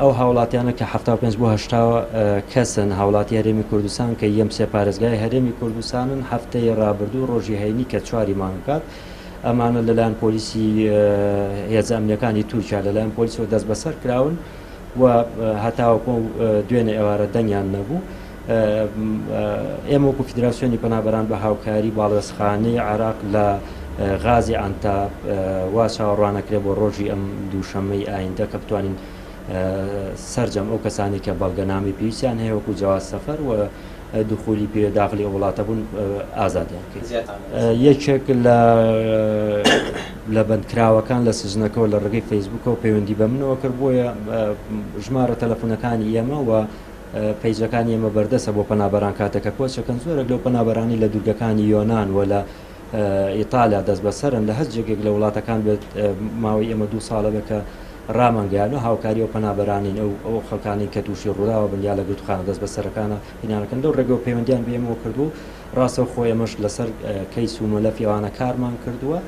ئەو هاوڵاتیانە کە 75 بۆ 80 کەسن هاوڵاتی هەرێمی کوردستان کە یەم سێ پارێزگای هەرێمی کوردستانن هەفتەی ڕابردوو ڕۆژی هەینی کە 4 مانگات ئەمانە لەلایەن پۆلیسی هێزە ئەمنیەکانی تورکیا لەلایەن پۆلیسەوە دەست بەسەر کراون و هەتاوەکو دوێنێ ئێوارە دەنگیان نەبوو. ئێمە وەکو فیدراسیۆنی پەنابەران بە هاوکاری باڵێزخانەی عێراق لە غازی ئەنتاب وا چاوەڕوانەکرێت بۆ ڕۆژی ئەم دووشەممەی ئایندە کە بتوانین سەرجەم ئەو کەسانی کە بەڵگەنامی پێویستیان هەیە وەکو جیاواز سەفەر و دوخولی پێ داخلی وڵاتە بوون ئازادیان کرد. یەکێک لە بەندکراوەکان لە سژنەکەەوە لە ڕێگەی فەیسبوکەوە پەیوەندی بە منەوە کرد بۆیە ژمارە تەلەفۆنەکانی ئێمە و پەیجەکانی ئێمە بەردەسە بۆ پەنابەران کاتێکە کۆچەکەن زۆرێک لەو پەنابەرانی لە دوورگەکانی یۆناان و لە ئیتالیا دەست بەسەرن لە هەرجێکێک لە وڵاتەکان بێت ماوەی ئێمە 2 ساڵە بکە ڕامەنگیان و هاوکاری و پەنابەرانین ئەو خەڵکانی کە تووشی ڕووداوە بنیا لە گرتوخانە دەست بەسەرەکانە بینیانەکەن دەو ڕێگە و پەیوەندیان بێمەوە کردو ڕاستە خۆی ئەمەش لەسەر کەیس و مەلەفی ئەوانە کارمان کردووە.